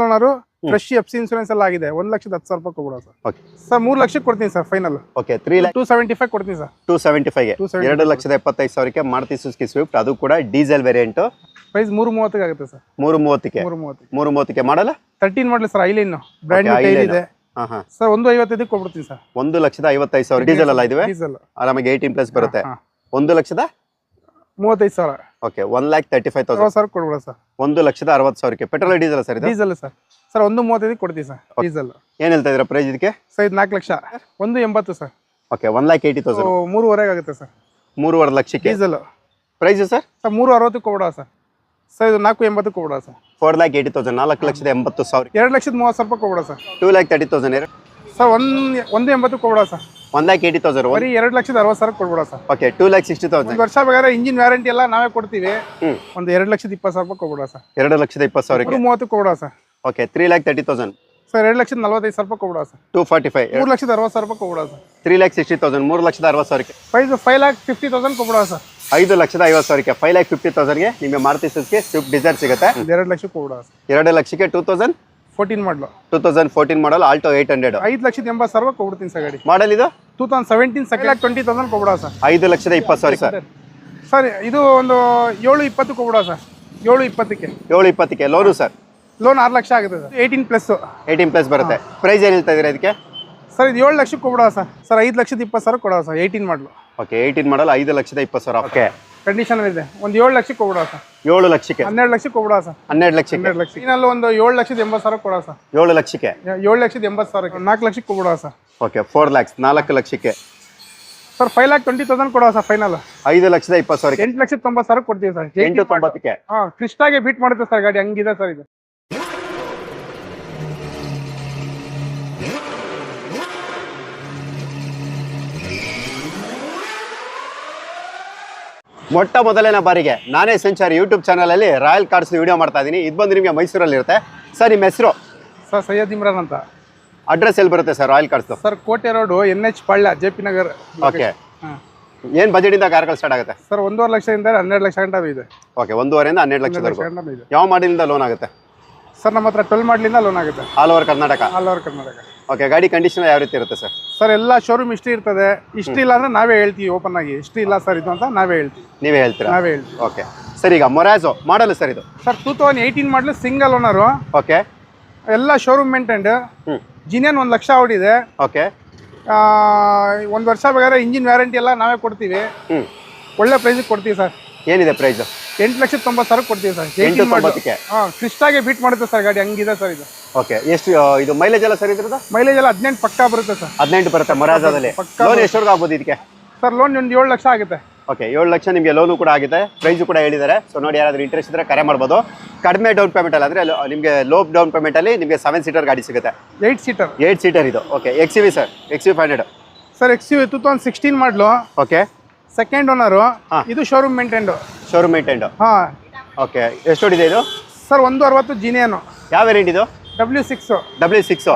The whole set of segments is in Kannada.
ಓನರು ಫ್ರೆಶ್ ಎಫ್ಸಿ ಇನ್ಸೂರೆನ್ಸ್ ಎಲ್ಲ ಆಗಿದೆ 1,10,000 ರೂಪಾಯಿ ಕೊಡ್ಬೋದಾ ಸರ್? ಓಕೆ ಸರ್ 3 ಲಕ್ಷಕ್ಕೆ ಕೊಡ್ತೀನಿ ಸರ್ ಫೈನಲ್. ಓಕೆ 3,75,000 ಕೊಡ್ತೀನಿ ಸರ್. 275 ಗೆ 2,75,000 ಮಾರುತಿ ಸುಜುಕಿ ಸ್ವಿಫ್ಟ್, ಅದು ಕೂಡ ಡೀಸೆಲ್ ವೇರಿಯಂಟ್. ಪ್ರೈಸ್ 3,30 ಆಗುತ್ತೆ ಸರ್. 330 330 ಮಾಡಲ್ಲ 13 ಮಾಡಲಿ ಸರ್. ಐಲೈನ್ ಬ್ರ್ಯಾಂಡ್ ನ್ಯೂ ಟೈರ್ ಇದೆ ಸರ್. 1,55,000 ಕೊಡ್ಬಿಡ್ತೀನಿ ಸರ್. 1,55,000 ಡೀಸೆಲ್ ಅಲ್ಲ ಇದು? ಡೀಸೆಲ್ ಆರಾಮಾಗಿ 18+ ಬರುತ್ತೆ. 1,35,000. ಓಕೆ 1,35,000 ಕೊಡ್ಬೋದಾ ಸರ್? 1,60,000 ಪೆಟ್ರೋಲ್ ಡೀಸೆಲ್ ಸರ್ ಇದು? Diesel sir. ಸರ್ 1,35,000 ಕೊಡ್ತೀವಿ ಸರ್ ಡೀಸೆಲ್. ಏನ್ ಹೇಳ್ತಾ ಇದ್ದೀರಾ ಪ್ರೈಸ್ ಇದಕ್ಕೆ? ಸರ್ ಇದು 4 ಲಕ್ಷ. 1,80,000 ಸರ್. ಓಕೆ 1,80,000. 3.5 ಆಗುತ್ತೆ ಸರ್. 3.5 ಲಕ್ಷಕ್ಕೆ ಡೀಸೆಲ್. Price sir? ಸರ್ 3,60 ಕೊಡ್ಬೋದಾ ಸರ್? ಸರ್ ಇದು 4,80 ಕೊಡ್ಬೋದಾ ಸರ್? 4,80,000 4,80,000. 2,30,000 ರೂಪಾಯಿ ಕೊಡ್ಬೋದಾ ಸರ್? 2,30,000 ಸರ್ 1,80 ಕೊಡ್ಬೋದಾ ಸರ್? 1,80,000 ಬರೀ 2,60,000 ಕೊಡ್ಬೋದಾ ಸರ್? ಓಕೆ 2,60,000. 1 ವರ್ಷ ಬೇಕಾದ್ರೆ ಇಂಜಿನ್ ವ್ಯಾರಂಟಿ ಎಲ್ಲ ನಾವೇ ಕೊಡ್ತೀವಿ. ಒಂದು 2,20,000 ರೂಪಾಯಿ ಕೊಡ್ಬೋದಾ ಸರ್? 2,20,000 3,30 ಕೊಡ್ಬೋದಾ ಸರ್? ಓಕೆ 3,30,000. ಸರ್ 2,45,000 ರೂಪಾಯಿ ಕೊಡ್ಬೋದಾ ಸರ್? 245. 3,60,000 ರೂಪಾಯಿ ಕೊಡ್ಬೋದಾ ಸರ್? 3,60,000 3,60,000. ಪ್ರೈಸ್ 5,50,000 ಕೊಡ್ಬೋದಾ ಸರ್? 5,50,000 5,50,000 ನಿಮಗೆ ಮಾರುತಿ ಸುಜುಕಿ ಸ್ವಿಫ್ಟ್ ಡಿಸೈರ್ ಸಿಗುತ್ತೆ. 2 ಲಕ್ಷ ಕೊಡ್ಬೋದಾ ಸರ್? 2 ಲಕ್ಷಕ್ಕೆ 2014 ಮಾಡಲು 2014 ಮಾಡಲ್ ಆಲ್ಟೋ 800. 5,80,000 ಕೊಡ್ತೀನಿ ಸರ್ ಗಾಡಿ. ಮಾಡಲ್ ಇದು 2017 2,20,000 ಕೊಡ್ಬೋದಾ ಸರ್? 5,20,000 ಸರ್. ಸರ್ ಇದು ಒಂದು 7,20 ಕೊಡ್ಬೋದಾ ಸರ್? 7,20ಕ್ಕೆ 7,20ಕ್ಕೆ ಲೋನು ಸರ್? ಲೋನ್ 6 ಲಕ್ಷ ಆಗುತ್ತೆ ಸರ್. 18+ ಬರುತ್ತೆ. ಪ್ರೈಸ್ ಏನು ಹೇಳ್ತಾ ಇದ್ದೀರಾ ಇದಕ್ಕೆ? ಸರ್ ಇದು 7 ಲಕ್ಷಕ್ಕೆ ಕೊಡ್ಬೋದಾ ಸರ್? Sir 5,20,000 ಕೊಡೋದಾ sir? 18 ಮಾಡಲು. ಓಕೆ 18 ಮಾಡಲ್ 5,20,000. ಓಕೆ ಕಂಡೀಷನ್ ಇದೆ. ಒಂದು 7 ಲಕ್ಷಕ್ಕೆ ಕೊಡ್ಬೋದಾ ಸರ್? 7 ಲಕ್ಷಕ್ಕೆ 12 ಲಕ್ಷಕ್ಕೆ ಕೊಡ್ಬೋದಾ ಸರ್? 12 ಲಕ್ಷಕ್ಕೆ 12 ಲಕ್ಷ. ಇನ್ನಲ್ಲಿ ಒಂದು 7,80,000 ಕೊಡೋದಾ ಸರ್? 7 ಲಕ್ಷಕ್ಕೆ 7,80,000 4 ಲಕ್ಷಕ್ಕೆ ಕೊಡ್ಬೋದಾ ಸರ್? ಓಕೆ 4 lakhs 4 ಲಕ್ಷಕ್ಕೆ. Sir 5,20,000 ಕೊಡೋದಾ sir final? 5,20,000 8,90,000 ಕೊಡ್ತೀವಿ ಸರ್. 890ಕ್ಕೆ. ಕ್ರಿಸ್ಟಾಗೆ ಬೀಟ್ ಮಾಡುತ್ತೆ ಸರ್ ಗಾಡಿ, ಹಂಗಿದೆ ಸರ್ ಇದು. ಮೊಟ್ಟ ಮೊದಲನೇ ಬಾರಿಗೆ ನಾನೇ ಸಂಚಾರಿ ಯೂಟ್ಯೂಬ್ ಚಾನಲಲ್ಲಿ ರಾಯಲ್ ಕಾರ್ಸ್ ವಿಡಿಯೋ ಮಾಡ್ತಾ ಇದ್ದೀನಿ. ಇದು ಬಂದು ನಿಮಗೆ ಮೈಸೂರಲ್ಲಿ ಇರುತ್ತೆ ಸರ್. ನಿಮ್ಮ ಹೆಸರು? ಸರ್ ಸೈಯದ್ ಇಮ್ರಾನ್ ಅಂತ. ಅಡ್ರೆಸ್ ಎಲ್ಲಿ ಬರುತ್ತೆ ಸರ್ ರಾಯಲ್ ಕಾರ್ಸ್? ಸರ್ ಕೋಟೆ ರೋಡು NH ಪಾಳ್ಯ JP ನಗರ್. ಓಕೆ ಏನು ಬಜೆಟಿಂದ ಕಾರ್ಗಳು ಸ್ಟಾರ್ಟ್ ಆಗುತ್ತೆ ಸರ್? 1,50,000 ಲಕ್ಷದಿಂದ 12 ಲಕ್ಷ ಗಂಟ ಇದೆ. ಓಕೆ 1,5 12 ಲಕ್ಷದವರೆಗೂ. ಯಾವ ಮಾಡಲಿಂದ ಲೋನ್ ಆಗುತ್ತೆ ಸರ್? ನಮ್ಮ ಹತ್ರ 12 ಮಾಡಲಿಂದ ಲೋನ್ ಆಗುತ್ತೆ. All over Karnataka? All over Karnataka. Okay ಗಾಡಿ ಕಂಡೀಷನ್ ಯಾವ ರೀತಿ ಇರುತ್ತೆ ಸರ್? ಸರ್ ಎಲ್ಲ ಶೋರೂಮ್ ಹಿಸ್ಟ್ರಿ ಇರ್ತದೆ. ಹಿಸ್ಟ್ರಿ ಇಲ್ಲ ಅಂದ್ರೆ ನಾವೇ ಹೇಳ್ತೀವಿ ಓಪನ್ ಆಗಿ. ಹಿಸ್ಟ್ರಿ ಇಲ್ಲ ಸರ್ ಇದು ಅಂತ ನಾವೇ ಹೇಳ್ತೀವಿ. ನೀವೇ ಹೇಳ್ತೀರಾ? ನಾವೇ ಹೇಳ್ತೀವಿ. ಓಕೆ ಸರ್ ಈಗ ಮೊರಾಜೋ ಮಾಡಲು ಸರ್ ಇದು? ಸರ್ 2018 ಮಾಡಲು ಸಿಂಗಲ್ ಓನರು. ಓಕೆ ಎಲ್ಲ ಶೋರೂಮ್ ಮೇಂಟೆಂಡ್. ಜಿನಿಯನ್ 1 ಲಕ್ಷ ಓಡಿದೆ. ಓಕೆ 1 ವರ್ಷ ಬೇಕಾದ್ರೆ ಇಂಜಿನ್ ವ್ಯಾರಂಟಿ ಎಲ್ಲ ನಾವೇ ಕೊಡ್ತೀವಿ. ಒಳ್ಳೆ ಪ್ರೈಸಿಗೆ ಕೊಡ್ತೀವಿ ಸರ್. ಏನಿದೆ ಪ್ರೈಸ್? 8,90,000 ಕೊಡ್ತೀವಿ ಸರ್. 890ಕ್ಕೆ. ಕ್ರಿಸ್ಟಾಗೆ ಬೀಟ್ ಮಾಡುತ್ತೆ ಸರ್ ಗಾಡಿ, ಹಂಗಿದೆ ಸರ್ ಇದು. ಓಕೆ ಎಷ್ಟು ಇದು ಮೈಲೇಜ್ ಎಲ್ಲ ಸರ್ ಇದ್ರದ್ದು? ಮೈಲೇಜ್ ಎಲ್ಲ 18 ಪಕ್ಕಾ ಬರುತ್ತೆ ಸರ್. 18 ಬರುತ್ತೆ ಮೊರಾಜೋದಲ್ಲಿ. ಲೋನ್ ಎಷ್ಟವರೆಗೂ ಆಗ್ಬೋದು ಇದಕ್ಕೆ? ಸರ್ ಲೋನ್ ಒಂದು 7 ಲಕ್ಷ ಆಗುತ್ತೆ. ಓಕೆ 7 ಲಕ್ಷ ನಿಮಗೆ ಲೋನು ಕೂಡ ಆಗಿದೆ. ಪ್ರೈಸು ಕೂಡ ಹೇಳಿದ್ದಾರೆ. ಸೊ ನೋಡಿ, ಯಾರಾದರೂ ಇಂಟ್ರೆಸ್ಟ್ ಇದ್ದರೆ ಕರೆ ಮಾಡ್ಬೋದು. ಕಡಿಮೆ ಡೌನ್ ಪೇಮೆಂಟ್ ಅಲ್ಲ ಅಂದರೆ ನಿಮಗೆ ಲೋ ಡೌನ್ ಪೇಮೆಂಟಲ್ಲಿ ನಿಮಗೆ 7 ಸೀಟರ್ ಗಾಡಿ ಸಿಗುತ್ತೆ. 8 ಸೀಟರ್ ಇದು. Okay XUV sir? XUV 500 sir. XUV 2016 ಮಾಡಲು. Okay second owner. ಇದು ಶೋರೂಮ್ ಮೇಂಟೆಂಡ್. ಶೋರೂಮ್ ಮೇಂಟೆಂಡ್. ಹಾಂ ಓಕೆ ಎಷ್ಟು ಹೊಡಿದೆ ಇದು ಸರ್? 160 ಜಿನಿಯನು. ಯಾವ ವೇರಿಯಂಟ್ ಇದು? W6.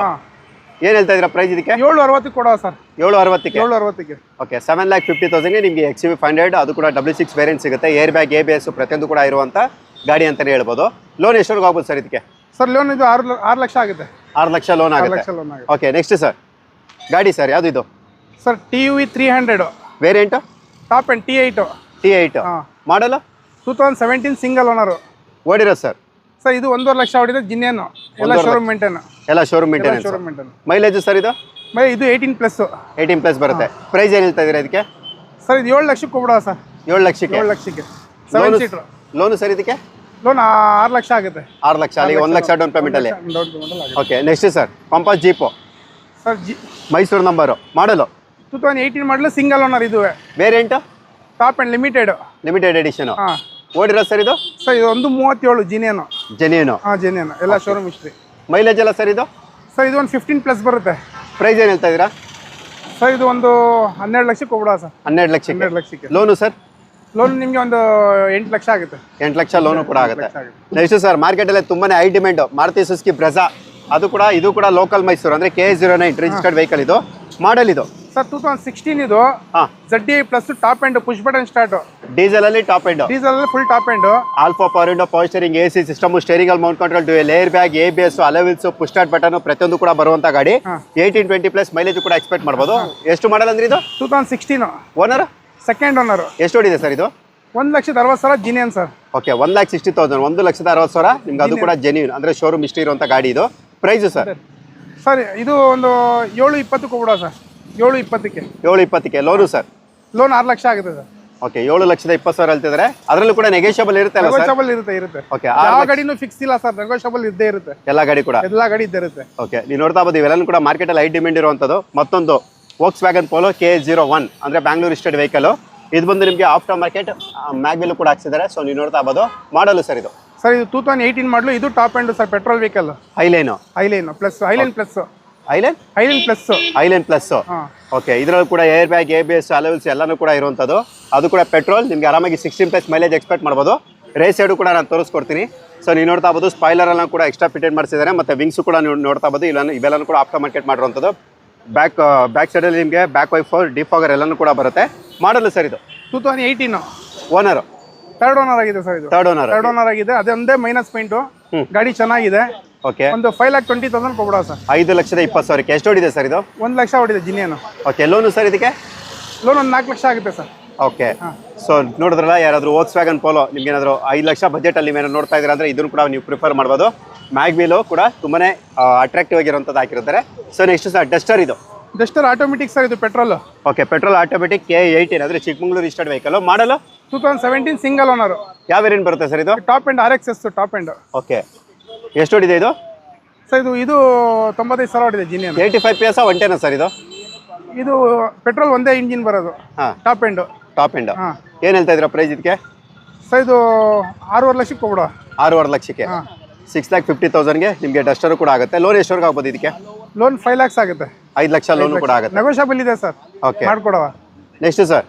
ಏನು ಹೇಳ್ತಾ ಇದ್ದೀರಾ ಪ್ರೈಸ್ ಇದಕ್ಕೆ? 760 ಕೊಡೋ ಸರ್. 760ಕ್ಕೆ. 760ಕ್ಕೆ. ಓಕೆ 7,50,000 ನಿಮಗೆ XUV 500, ಅದು ಕೂಡ W6 ವೇರಿಯಂಟ್ ಸಿಗುತ್ತೆ. ಏರ್ ಬ್ಯಾಗ್ ABS ಪ್ರತಿಯೊಂದು ಕೂಡ ಇರುವಂಥ ಗಾಡಿ ಅಂತಲೇ ಹೇಳ್ಬೋದು. ಲೋನ್ ಎಷ್ಟವರೆಗೂ ಆಗ್ಬೋದು ಸರ್ ಇದಕ್ಕೆ? ಸರ್ ಲೋನ್ ಇದು 6 ಲಕ್ಷ ಆಗುತ್ತೆ. 6 ಲಕ್ಷ ಲೋನ್ ಆಗುತ್ತೆ. ಓಕೆ ನೆಕ್ಸ್ಟ್ ಸರ್ ಗಾಡಿ ಸರ್ ಯಾವುದು ಇದು? Sir TUV 300 variant? Top and T8 ಮಾಡಲು? 2017 ಸಿಂಗಲ್ ಓನರು. ಓಡಿರೋ ಸರ್? ಸರ್ ಇದು 1.5 ಲಕ್ಷ ಹೊಡಿದೆ. ಜಿನ್ನೇನು ಎಲ್ಲ ಶೋರೂಮ್ ಮೇಂಟೈನ್. ಎಲ್ಲ ಶೋರೂಮ್ ಮೇಂಟೆನೆನ್ಸ್. ಮೈಲೇಜ್ ಸರ್ ಇದು? ಇದು 18+ ಬರುತ್ತೆ. ಪ್ರೈಸ್ ಏನು ಹೇಳ್ತಾ ಇದ್ದೀರಾ ಇದಕ್ಕೆ? ಸರ್ ಇದು 7 ಲಕ್ಷಕ್ಕೆ ಕೊಡ್ಬೋದಾ ಸರ್? 7 ಲಕ್ಷಕ್ಕೆ. 7 ಲಕ್ಷಕ್ಕೆ 7 ಸೀಟ್ರು. ಲೋನು ಸರ್ ಇದಕ್ಕೆ? ಲೋನ್ 6 ಲಕ್ಷ ಆಗುತ್ತೆ. 6 ಲಕ್ಷ ಅಲ್ಲಿಗೆ 1 lakh down ಪೇಮೆಂಟಲ್ಲಿ. Okay next sir compass jeep sir. Mysuru number. ಮಾಡಲು? 2018 ಮಾಡಲು ಸಿಂಗಲ್ ಓನರ್. ಇದು variant? Top and limited edition. ಓಡಿರೋ sir ಇದು? ಸರ್ ಇದು 137 ಜಿನಿಯನು. ಜೆನ್ಯೂನು ಎಲ್ಲ ಶೋರೂಮ್ ಹಿಸ್ಟ್ರಿ. ಮೈಲೇಜ್ ಎಲ್ಲ ಸರ್ ಇದು? ಸರ್ ಇದು ಒಂದು 15+ ಬರುತ್ತೆ. ಪ್ರೈಸ್ ಏನು ಹೇಳ್ತಾ ಇದ್ದೀರಾ? ಸರ್ ಇದು ಒಂದು 12 ಲಕ್ಷಕ್ಕೆ ಕೊಡ್ಬೋದಾ ಸರ್? 12 ಲಕ್ಷಕ್ಕೆ. Loan sir? ಲೋನ್ ನಿಮಗೆ ಒಂದು 8 ಲಕ್ಷ ಆಗುತ್ತೆ. 8 ಲಕ್ಷ ಲೋನು ಕೂಡ ಆಗುತ್ತೆ. ನೆಕ್ಸ್ಟ್ ಸರ್ ಮಾರ್ಕೆಟಲ್ಲಿ ತುಂಬಾ high demand Maruti Suzuki Brezza. ಇದು ಕೂಡ ಲೋಕಲ್ ಮೈಸೂರು ಅಂದರೆ KA09 ರಿಜಿಸ್ಟರ್ಡ್ ವೆಹಿಕಲ್. ಇದು ಮಾಡಲ್ ಇದು? ಸರ್ 2016 ಇದು ಹಾಂ ZDI plus top end push button start. Diesel ಅಲ್ಲಿ ಟಾಪ್ ಎಂಡ್, ಡೀಸೆಲ್ ಅಲ್ಲಿ full top end. Alpha power window, power steering, AC system, steering ಅಲ್ಲಿ mount control, dual air bag, ABS, alloy wheels, push start button ಪ್ರತಿಯೊಂದು ಕೂಡ ಬರುವಂತ ಗಾಡಿ. 18-20+ ಮೈಲೇಜ್ ಕೂಡ ಎಕ್ಸ್ಪೆಕ್ಟ್ ಮಾಡಬಹುದು. ಎಷ್ಟು ಮಾಡಲ್ ಅಂದ್ರೆ ಇದು? 2016 ಓನರ್, ಸೆಕೆಂಡ್ ಓನರ್. ಎಷ್ಟು ಹೊಡಿದೆ ಸರ್ ಇದು? 1,60,000 ಜಿನಿಯನ್ ಸರ್. ಓಕೆ, 1,60,000, 1,60,000 ನಿಮ್ಗೆ ಅದು ಕೂಡ ಜೆನ್ಯೂನ್ ಅಂದ್ರೆ ಶೋರೂಮ್ ಹಿಸ್ಟ್ರಿ ಇರುವಂತ ಗಾಡಿ ಇದು. Price sir? ಸರ್ ಇದು ಒಂದು 7,20 ಕೊಬಿಡ ಸರ್. 7,20ಕ್ಕೆ. 7,20ಕ್ಕೆ ಲೋನು ಸರ್? ಲೋನ್ 6 ಲಕ್ಷ ಆಗುತ್ತೆ ಸರ್. ಓಕೆ, 7,20,000 ಹೇಳ್ತಿದ್ದಾರೆ. ಅದರಲ್ಲೂ ಕೂಡ ನೆಗೋಷಿಯಬಲ್ ಇರುತ್ತೆ ಅಲ್ಲ ಸರ್? ನೆಗೋಷಿಯಬಲ್ ಇರುತ್ತೆ. ಓಕೆ, ಯಾವ ಗಾಡಿನೂ ಫಿಕ್ಸ್ ಇಲ್ಲ ಸರ್, ನೆಗೋಷಿಯಬಲ್ ಇದ್ದೇ ಇರುತ್ತೆ. ಎಲ್ಲ ಗಾಡಿ ಕೂಡ? ಎಲ್ಲ ಗಾಡಿ ಇದ್ದೇ ಇರುತ್ತೆ. ಓಕೆ, ನೀವು ನೋಡ್ತಾ ಬೋದು ಇವೆಲ್ಲನೂ ಕೂಡ ಮಾರ್ಕೆಟ್ ಅಲ್ಲಿ ಹೈ ಡಿಮ್ಯಾಂಡ್ ಇರುವಂತದ್ದು. ಮತ್ತೊಂದು ವೋಕ್ಸ್ವ್ಯಾಗನ್ ಪೋಲೋ KA01 ಅಂದ್ರೆ ಬ್ಯಾಂಗ್ಳೂರ್ ರಿಜಿಸ್ಟರ್ಡ್ ವೆಹಿಕಲ್. ಇದು ಬಂದು ನಿಮಗೆ ಆಫ್ಟರ್ ಮಾರ್ಕೆಟ್ ಮ್ಯಾಗ್ವಿಲ್ ಕೂಡ ಹಾಕ್ಸಿದ್ದಾರೆ. ಸೊ ನೀವು ನೋಡ್ತಾ ಬೋದು ಮಾಡಲು ಸರ್ ಇದು? ಸರ್ ಇದು 2018 ಮಾಡಲು. ಇದು top end sir, petrol vehicle. Highline plus Highline plus. Highline plus. Okay, ಇದರಲ್ಲೂ ಕೂಡ ಏರ್ ಬ್ಯಾಗ್, ABS, ಅಲೋವಿಲ್ಸ್ ಎಲ್ಲಾನು ಕೂಡ ಇರುವಂತದ್ದು. ಅದು ಕೂಡ ಪೆಟ್ರೋಲ್. ನಿಮ್ಗೆ ಆರಾಮಾಗಿ 16+ ಮೈಲೇಜ್ ಎಕ್ಸ್ಪೆಕ್ಟ್ ಮಾಡ್ಬೋದು. ರೇಸ್ ಸೈಡು ಕೂಡ ನಾನು ತೋರಿಸ್ಕೊಡ್ತೀನಿ. ಸೊ ನೀವು ನೋಡ್ತಾ ಬೋದು ಸ್ಪಾಯ್ಲರ್ ಎಲ್ಲ ಕೂಡ ಎಕ್ಸ್ಟ್ರಾ ಫಿಟೆಡ್ ಮಾಡಿಸಿದ್ದಾರೆ. ಮತ್ತೆ ವಿಂಗ್ಸ್ ಕೂಡ ನೀವು ನೋಡ್ತಾ ಬೋದು. ಇವೆಲ್ಲನೂ ಕೂಡ ಆಫ್ಟರ್ ಮಾರ್ಕೆಟ್ ಮಾಡಿರುವಂಥದ್ದು. ಬ್ಯಾಕ್ ಸೈಡಲ್ಲಿ ನಿಮಗೆ ಬ್ಯಾಕ್ ವೈಫರ್, ಡಿಫಾಗರ್ ಎಲ್ಲನೂ ಕೂಡ ಬರುತ್ತೆ. ಮಾಡಲು ಸರ್ ಇದು? 2018. ಓನರ್? ಥರ್ಡ್ ಓನರ್ ಆಗಿದೆ ಸರ್ ಇದು. ಥರ್ಡ್ ಓನರ್ ಆಗಿದೆ. ಅದೊಂದೇ ಮೈನಸ್ ಪಾಯಿಂಟು. ಗಾಡಿ ಚೆನ್ನಾಗಿದೆ. ಓಕೆ, ಒಂದು 5,20,000 ಕೊಬಿಡ ಸರ್. 5,20,000. ಎಷ್ಟು ಹೊಡಿದೆ ಸರ್ ಇದು? 1 ಲಕ್ಷ ಹೊಡಿದೆ ಜಿನಿಯನ್. ಓಕೆ, ಲೋನು ಸರ್ ಇದಕ್ಕೆ? ಲೋನ್ ಒಂದು 4 ಲಕ್ಷ ಆಗುತ್ತೆ ಸರ್. ಓಕೆ, ಸೊ ನೋಡಿದ್ರಲ್ಲ, ಯಾರಾದರೂ ವೋಕ್ಸ್ವ್ಯಾಗನ್ ಪೋಲೋ ನಿಮ್ಗೆ ಏನಾದರೂ 5 ಲಕ್ಷ ಬಜೆಟಲ್ಲಿ ಮೇಲೆ ನೋಡ್ತಾ ಇದ್ದೀರಾ ಅಂದರೆ ಇದನ್ನು ಕೂಡ ನೀವು ಪ್ರಿಫರ್ ಮಾಡ್ಬೋದು. ಮ್ಯಾಗ್ವಿಲು ಕೂಡ ತುಂಬಾ ಅಟ್ರಾಕ್ಟಿವ್ ಆಗಿರುವಂಥದ್ದು ಹಾಕಿರ್ತಾರೆ. So next sir Duster. ಇದು ಡಸ್ಟರ್ ಆಟೋಮೆಟಿಕ್ ಸರ್, ಇದು petrol. Okay, petrol automatic KA18 ಅಂದರೆ ಚಿಕ್ಕಮಂಗ್ಳೂರು ರಿಜಿಸ್ಟರ್ಡ್ ವೆಹಿಕಲ್. ಮಾಡಲು 2017 ಸಿಂಗಲ್ ಓನರ್. ಯಾವ ವೇರಿಯಂಟ್ ಬರುತ್ತೆ ಸರ್ ಇದು? Top end RXS top end. Okay, ಎಷ್ಟು ಹೊಡಿದೆ ಇದು? ಸರ್ ಇದು 95,000 ಹೊಡಿದೆ ಜಿನಿಯನ್. 85 PS 110 ಸರ್ ಇದು? ಇದು ಪೆಟ್ರೋಲ್ ಒಂದೇ ಇಂಜಿನ್ ಬರೋದು. ಹಾಂ, ಟಾಪ್ ಎಂಡ್. ಏನು ಹೇಳ್ತಾ ಇದ್ದೀರಾ ಪ್ರೈಸ್ ಇದಕ್ಕೆ? ಸರ್ ಇದು 6.5 ಲಕ್ಷಕ್ಕೆ ಕೊಬಿಡ. 6.5 ಲಕ್ಷಕ್ಕೆ. 6,50,000ಗೆ ನಿಮಗೆ ಡಸ್ಟರ್ ಕೂಡ ಆಗುತ್ತೆ. ಲೋನ್ ಎಷ್ಟವರೆಗೆ ಆಗ್ಬೋದು ಇದಕ್ಕೆ? ಲೋನ್ 5 lakhs ಆಗುತ್ತೆ. 5 ಲಕ್ಷ ಲೋನ್ ಕೂಡ ಆಗುತ್ತೆ. ನೆಗೋಷಿಯಬಲ್ ಇದೆ ಸರ್. ಓಕೆ, ಮಾಡ್ಕೊಡವ. Next sir?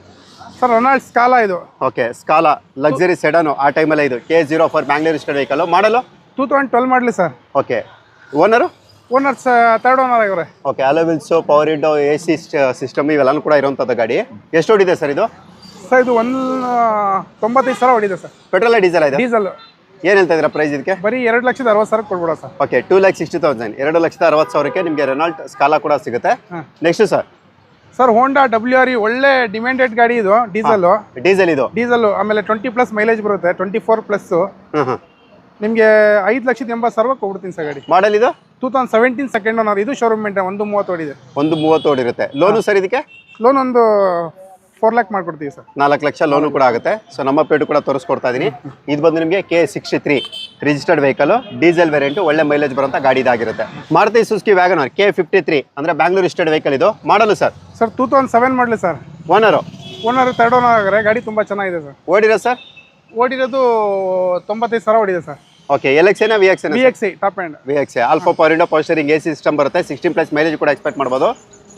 Sir Renault Scala ಇದು. Okay, Scala luxury sedan. ಆ ಟೈಮಲ್ಲಿ ಇದು KA04 Bangalore registered vehicle. Model 2012 ಮಾಡಲಿ sir. Okay, owner? Owners third owner ಆಗಿವ್ರೆ. Okay, alloy wheels, power window, AC system ಇವೆಲ್ಲನೂ ಕೂಡ ಇರುವಂಥದ್ದು ಗಾಡಿ. ಎಷ್ಟು ಹೊಡಿದೆ ಸರ್ ಇದು? ಸರ್ ಇದು 1,95,000 ಹೊಡಿದೆ ಸರ್. ಪೆಟ್ರೋಲ್ ಡೀಸೆಲ್ ಇದೆ? ಡೀಸೆಲ್. ಏನು ಹೇಳ್ತಾ ಇದ್ದೀರಾ ಪ್ರೈಸ್ ಇದಕ್ಕೆ? ಬರೀ 2,60,000 ಕೊಡ್ಬಿಡ ಸರ್. ಓಕೆ, 2,60,000. 2,60,000ಕ್ಕೆ ನಿಮಗೆ ರೆನಾಲ್ಟ್ ಸ್ಕಾಲಾ ಕೂಡ ಸಿಗುತ್ತೆ. Next sir? Sir Honda WRE ಒಳ್ಳೆ ಡಿಮ್ಯಾಂಡೆಡ್ ಗಾಡಿ ಇದು. ಡೀಸೆಲ್ ಇದು. ಆಮೇಲೆ 20+ ಮೈಲೇಜ್ ಬರುತ್ತೆ. 24+. ನಿಮಗೆ 5,80,000 ಕೊಡ್ತೀನಿ ಸರ್ ಗಾಡಿ. ಮಾಡಲ್ ಇದು? 2017 ಸೆಕೆಂಡ್ ಓನರ್. ಇದು ಶೋರೂಮ್ ಮೇಂಟೈನ್. 1,30 ಹೊಡಿದೆ. 1,30 ಹೊಡಿರುತ್ತೆ. ಲೋನು ಸರ್ ಇದಕ್ಕೆ? ಲೋನ್ ಒಂದು 4 lakh ಮಾಡ್ಕೊಡ್ತೀವಿ ಸರ್. 4 ಲಕ್ಷ ಲೋನು ಕೂಡ ಆಗುತ್ತೆ. ಸೊ ನಮ್ಮ ಪೇಟು ಕೂಡ ತೋರಿಸ್ಕೊಡ್ತಾ ಇದ್ದೀನಿ. ಇದು ಬಂದು ನಿಮಗೆ KA63 registered vehicle, diesel variant, ಒಳ್ಳೆ ಮೈಲೇಜ್ ಬರುವಂತ ಗಾಡಿ ಇದಾಗಿರುತ್ತೆ. ಮಾರುತಿ ಸುಜುಕಿ ವ್ಯಾಗನರ್ KA53 ಅಂದ್ರೆ ಬ್ಯಾಂಗ್ಳೂರ್ ರಿಜಿಸ್ಟರ್ಡ್ ವೆಹಿಕಲ್. ಇದು ಮಾಡಲು ಸರ್? ಸರ್ 2007 ಮಾಡಲಿ ಸರ್. ಓನರ್ ಥರ್ಡ್ ಓನರ್ ಆಗಿದ್ರೆ ಗಾಡಿ ತುಂಬಾ ಚೆನ್ನಾಗಿದೆ ಸರ್. ಓಡಿರೋ ಸರ್? ಓಡಿರೋದು 95,000 ಹೊಡಿದೆ ಸರ್. ಓಕೆ, LXನ VXI top end. VXI alpha power window, power steering, AC system ಬರುತ್ತೆ. 16+ ಮೈಲೇಜ್ ಕೂಡ ಎಕ್ಸ್ಪೆಕ್ಟ್ ಮಾಡ್ಬೋದು.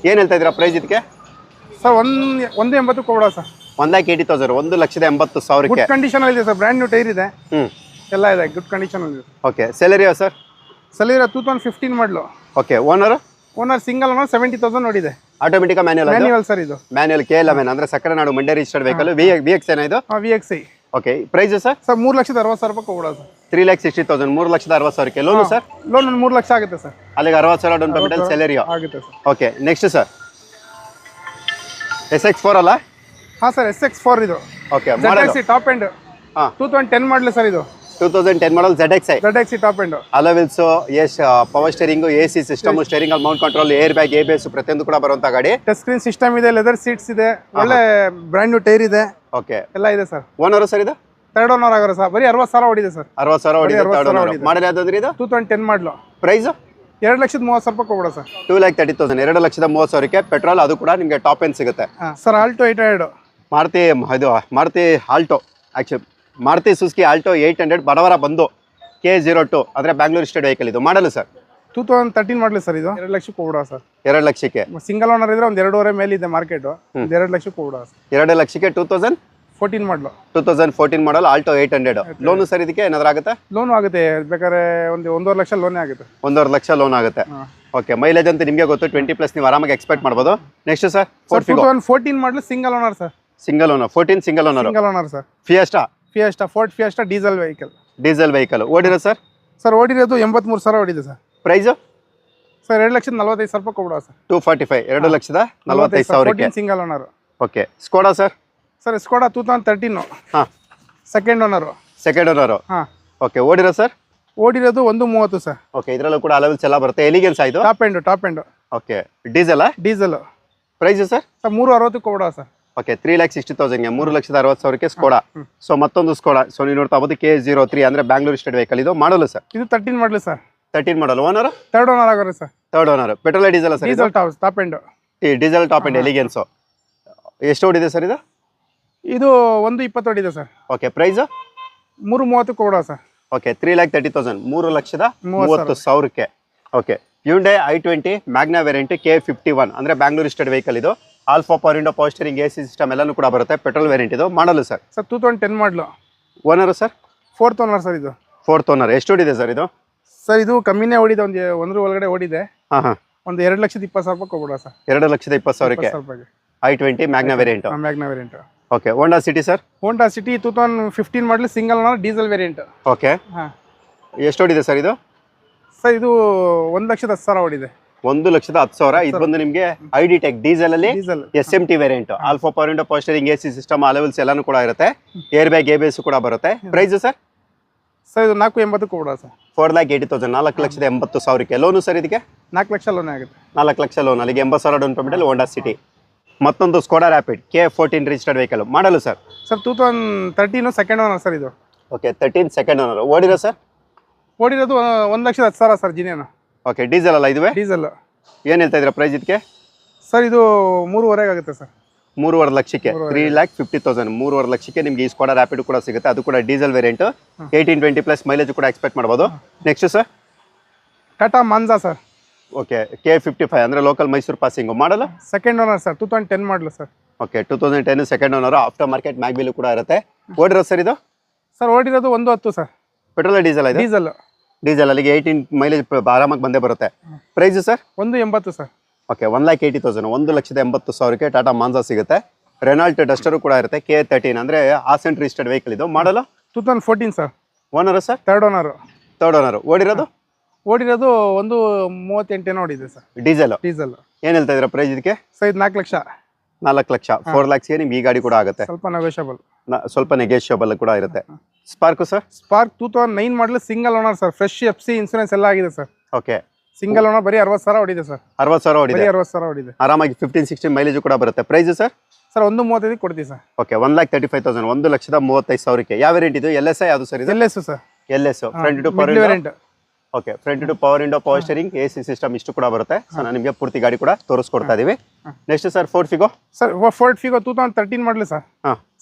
ಏನು ಹೇಳ್ತಾ ಇದ್ದೀರಾ ಪ್ರೈಸ್ ಇದಕ್ಕೆ? ಸರ್ 1,80,000 ಕೊಡ ಸರ್. 1,80,000. 1,80,000. ಗುಡ್ ಕಂಡೀಷನ್ ಇದೆ ಸರ್. ಬ್ರ್ಯಾಂಡ್ ನ್ಯೂ ಟೈರ್ ಇದೆ. ಎಲ್ಲ ಇದೆ, ಗುಡ್ ಕಂಡೀಷನ್ ಇದೆ. Okay, Celerio sir? Celerio 2015 model. Okay, owner single owner 70,000 ನೋಡಿದೆ. ಆಟೋಮೆಟಿಕ್ ಮ್ಯಾನ್ಯುವಲ್ ಸರ್ ಇದು. ಮ್ಯಾನ್ಯುವಲ್ KA11 ಅಂದ್ರೆ ಸಕ್ಕರೆನಾಡು ಮಂಡ್ಯ ರಿಜಿಸ್ಟರ್ಡ್ ವೆಹಿಕಲ್. VXI ಇದು? VXI. Okay, price sir? Sir 3,60,000 ಕೊಡ ಸರ್. 3,60,000. 3,60,000. Loan sir? ಲೋನ್ ಒಂದು 3 ಲಕ್ಷ ಆಗುತ್ತೆ ಸರ್. ಅಲ್ಲಿಗೆ 60,000 ಡೌನ್ ಪೇಮೆಂಟ್ ಸೆಲೆರಿಯೋ ಆಗುತ್ತೆ sir. Okay, next sir? SX4 ಅಲ್ಲ? ಹಾಂ ಸರ್, SX4 ಇದು. Okay, ZXI top end. 2010 ಮಾಡಲಿ ಸರ್ ಇದು. 2010 model ZXI top end. Alloy wheels, power steering, AC system, steering ಅಲ್ಲಿ mount control, air bag, ABS ಪ್ರತಿಯೊಂದು ಕೂಡ ಬರುವಂತ ಗಾಡಿ. ಟಚ್ ಸ್ಕ್ರೀನ್ ಸಿಸ್ಟಮ್ ಇದೆ, ಲೆದರ್ ಸೀಟ್ಸ್ ಇದೆ, ಒಳ್ಳೆ ಬ್ರ್ಯಾಂಡ್ ನ್ಯೂ ಟೈರ್ ಇದೆ. ಓಕೆ, ಎಲ್ಲ ಇದೆ ಸರ್. ಓನರ್ ಸರ್ ಇದು? ಥರ್ಡ್ ಓನರ್ ಆಗಿರೋ ಸರ್. ಬರೀ 60,000 ಹೊಡಿದೆ ಸರ್. 60,000 ಹೊಡಿದೆ. ಮಾಡಲ್ ಯಾವ್ದಾದ್ರಿ ಇದು? 2010 ಮಾಡಲು. ಪ್ರೈಸ್? 2,30,000 ಕೊಡ ಸರ್. 2,30,000. 2,30,000ಕ್ಕೆ ಪೆಟ್ರೋಲ್. ಅದು ಕೂಡ ನಿಮಗೆ ಟಾಪ್ ಎಂಡ್ ಸಿಗುತ್ತೆ. Sir Alto 800. Maruti Alto actually Maruti Suzuki Alto 800 ಬಡವರ ಬಂದು KA02 ಅಂದ್ರೆ ಬ್ಯಾಂಗ್ಳೂರ್ ರಿಜಿಸ್ಟರ್ಡ್ ವೆಹಿಕಲ್. ಇದು ಮಾಡಲು ಸರ್? 2013 ಮಾಡಲಿ ಸರ್. ಇದು 2 ಲಕ್ಷಕ್ಕೆ ಕೊಡ ಸರ್. 2 ಲಕ್ಷಕ್ಕೆ. ಸಿಂಗಲ್ ಓನರ್ ಇದ್ರೆ ಒಂದು 2.5 ಮೇಲೆ ಇದೆ ಮಾರ್ಕೆಟ್. 2 ಲಕ್ಷಕ್ಕೆ ಕೊಡ ಸರ್. 2 ಲಕ್ಷಕ್ಕೆ. 2014 ಮಾಡಲು. 2014 ಮಾಡಲ್ ಆಲ್ಟೋ 800. ಲೋನು ಸರ್ ಇದಕ್ಕೆ ಏನಾದ್ರು ಆಗುತ್ತೆ? ಲೋನ್ ಆಗುತ್ತೆ, ಬೇಕಾದ್ರೆ ಒಂದು 1.5 ಲಕ್ಷ ಲೋನೇ ಆಗುತ್ತೆ. 1.5 ಲಕ್ಷ ಲೋನ್ ಆಗುತ್ತೆ. ಓಕೆ ಮೈಲೇಜ್ ಅಂತ ನಿಮಗೆ ಗೊತ್ತು 20+ ನೀವು ಆರಾಮಾಗಿ ಎಕ್ಸ್ಪೆಕ್ಟ್ ಮಾಡ್ಬೋದು. Next sir sir 2014 model single owner sir. Single owner 14 single owner. Single owner sir. Fiesta Ford Fiesta diesel vehicle. Diesel vehicle ಓಡಿರೋ ಸರ್? ಸರ್ ಓಡಿರೋದು 83,000 ಓಡಿದೆ ಸರ್. ಪ್ರೈಸು ಸರ್ 2,45,000 ರೂಪಾಯಿ ಕೊಡುವ sir. 245 2,45,000 single owner. Okay Skoda sir? Sir Skoda 2013. ಹಾಂ ಸೆಕೆಂಡ್ ಓನರು. ಹಾಂ ಓಕೆ ಓಡಿರೋ ಸರ್? ಓಡಿರೋದು 130 ಸರ್. ಓಕೆ ಇದರಲ್ಲೂ ಕೂಡ ಅಲವೆನ್ಸ್ ಎಲ್ಲ ಬರುತ್ತೆ. ಎಲಿಗೆನ್ಸ್ ಆಯಿತು? Top end. Okay diesel? Price sir? 360 ಕೊಡುವ ಸರ್. ಓಕೆ 3,60,000ಗೆ 3,60,000 ಸ್ಕೋಡಾ. ಸೊ ಮತ್ತೊಂದು ಸ್ಕೋಡಾ. ಸೊ ನೀವು ನೋಡ್ತಾ ಹೋಗೋದು K03 ಅಂದರೆ ಬ್ಯಾಂಗ್ಳೂರ್ ಸ್ಟೇಟ್ ವೆಹಿಕಲ್. ಇದು ಮಾಡಲು ಸರ್? ಇದು 13 ಮಾಡಲು sir. 13 model. Owner? Third owner ಆಗೋರು sir. Third owner. Petrol diesel sir? Diesel top end. Diesel top end elegance. ಎಷ್ಟು ಓಡಿದೆ ಸರ್ ಇದು? ಇದು 120 ಓಡಿದೆ ಸರ್. Okay price? 330 ಕೊಡುವ sir. Okay 3,30,000 3,30,000. Okay Hyundai i20 Magna variant K51 ಅಂದರೆ ಬ್ಯಾಂಗ್ಳೂರ್ ಸ್ಟೇಟ್ ವೆಹಿಕಲ್. ಇದು alpha power window power steering AC system ಎಲ್ಲನೂ ಕೂಡ ಬರುತ್ತೆ. Petrol variant. ಇದು ಮಾಡಲು ಸರ್? ಸರ್ 2010 ಮಾಡಲು. Owner sir? Fourth owner sir. ಇದು ಫೋರ್ತ್ ಓನರ್. ಎಷ್ಟು ಓಡಿದೆ ಸರ್ ಇದು? ಸರ್ ಇದು ಕಮ್ಮಿನೇ ಓಡಿದೆ. ಒಂದ್ರ ಒಳಗಡೆ ಓಡಿದೆ. ಹಾಂ ಒಂದು 2,20,000 ರೂಪಾಯಿ ಕೊಡ್ಬಿಡ sir. 2,20,000 i20 Magna variant. Magna variant. Okay Honda City sir? Honda City 2015 model single owner diesel variant. Okay ಹಾಂ ಎಷ್ಟು ಓಡಿದೆ ಸರ್ ಇದು? ಸರ್ ಇದು 1,10,000 ಓಡಿದೆ. 1,10,000. ಇದು ಬಂದು ನಿಮಗೆ ID ಟೆಕ್ ಡೀಸೆಲ್ ಅಲ್ಲಿ SMT variant. Alpha power window power steering AC system alloy wheels ಎಲ್ಲಾನು ಕೂಡ ಇರುತ್ತೆ. ಏರ್ ಬ್ಯಾಗ್ ABS ಕೂಡ ಬರುತ್ತೆ. Price sir? ಸರ್ ಇದು 480 ಕೊಡುವ ಸರ್. 4,80,000 4,80,000. ಲೋನು ಸರ್ ಇದಕ್ಕೆ? 4 ಲಕ್ಷ ಲೋನ್ ಆಗುತ್ತೆ. 4 ಲಕ್ಷ ಲೋನ್. ಅಲ್ಲಿಗೆ 80,000 ಡೌನ್ ಪೇಮೆಂಟ್ ಅಲ್ಲಿ ಹೋಂಡಾ ಸಿಟಿ. ಮತ್ತೊಂದು Skoda Rapid K14 registered vehicle. Model sir? Sir 2013 second owner sir. ಇದು ಓಕೆ 13 ಸೆಕೆಂಡ್ ಓನರ್. ಓಡಿರೋ ಸರ್? ಓಡಿರೋದು 1,10,000 ಸರ್. ಜಿನೇನು. ಓಕೆ ಡೀಸೆಲ್ ಅಲ್ಲ ಇದುವೇ? ಡೀಸೆಲ್. ಏನು ಹೇಳ್ತಾ ಇದ್ದೀರಾ ಪ್ರೈಸ್ ಇದಕ್ಕೆ? ಸರ್ ಇದು 3.5 ಆಗುತ್ತೆ ಸರ್. 3.5 ಲಕ್ಷಕ್ಕೆ 3,50,000. 3.5 ಲಕ್ಷಕ್ಕೆ ನಿಮಗೆ ಈ ಸ್ಕೋಡಾ ರ್ಯಾಪಿಡ್ ಕೂಡ ಸಿಗುತ್ತೆ. ಅದು ಕೂಡ ಡೀಸೆಲ್ ವೇರಿಯಂಟ್. 18-20+ ಮೈಲೇಜ್ ಕೂಡ ಎಕ್ಸ್ಪೆಕ್ಟ್ ಮಾಡ್ಬೋದು. Next sir? Tata Manza sir. Okay K55 ಅಂದರೆ local Mysuru passing. Model? Second owner sir. 2010 model sir. Okay 2010 second owner. Aftermarket mag wheel ಕೂಡ ಇರುತ್ತೆ. ಓಡಿರೋ ಸರ್ ಇದು? ಸರ್ ಓಡಿರೋದು 110 ಸರ್. ಪೆಟ್ರೋಲ್ ಡೀಸೆಲ್ ಇದೆ? ಡೀಸೆಲ್ ಅಲ್ಲಿಗೆ 18 ಮೈಲೇಜ್ ಆರಾಮಾಗಿ ಬಂದೇ ಬರುತ್ತೆ. Price sir? 180 sir. Okay 1,80,000 1,80,000 Tata Manza ಸಿಗುತ್ತೆ. ರೆನಾಲ್ಟ್ ಡಸ್ಟರು ಕೂಡ ಇರುತ್ತೆ. K13 ಅಂದರೆ ಆಸೆಂಟ್ ರಿಜಿಸ್ಟರ್ಡ್ ವೆಹಿಕಲ್. ಇದು model? 2014 sir. Owner sir? Third owner. ಓಡಿರೋದು? ಓಡಿರೋದು 138 ಓಡಿದೆ ಸರ್. ಡೀಸೆಲ್. ಏನು ಹೇಳ್ತಾ ಇದ್ದೀರಾ ಪ್ರೈಸ್ ಇದಕ್ಕೆ? ಸರ್ ಇದು 4 ಲಕ್ಷ. 4 ಲಕ್ಷ 4 ಲ್ಯಾಕ್ಸ್ಗೆ ನಿಮ್ಗೆ ಈ ಗಾಡಿ ಕೂಡ ಆಗುತ್ತೆ. ಸ್ವಲ್ಪ ನೆಗೋಷಿಯಬಲ್ ಕೂಡ ಇರುತ್ತೆ. Spark sir? ಸ್ಪಾರ್ಕ್ 2009 ಮಾಡಲು single owner sir. Fresh FC insurance ಎಲ್ಲ ಆಗಿದೆ ಸರ್. ಓಕೆ ಸಿಂಗಲ್ ಓನರ್ ಬರೀ 60,000 ಓಡಿದೆ ಸರ್. 60,000 ಓಡಿದೆ. 60,000 ಓಡಿದೆ. ಆರಾಮಾಗಿ 15-16 ಮೈಲೇಜ್ ಕೂಡ ಬರುತ್ತೆ. Price sir? ಸರ್ 135 ಕೊಡ್ತೀವಿ ಸರ್. ಓಕೆ 1,35,000 1,35,000. ಯಾವ ವೇರಿಯಂಟ್ ಇದು? LS ಯಾವುದು ಸರ್ ಇದು? LS sir. LS front two power variant. Okay front two power window power steering AC system ಇಷ್ಟು ಕೂಡ ಬರುತ್ತೆ. ಸೊ ನಾನು ನಿಮಗೆ ಪೂರ್ತಿ ಗಾಡಿ ಕೂಡ ತೋರಿಸ್ಕೊಡ್ತಾ ಇದೀವಿ. Next sir Ford Figo. Sir Ford Figo 2013 ಮಾಡಲಿ ಸರ್.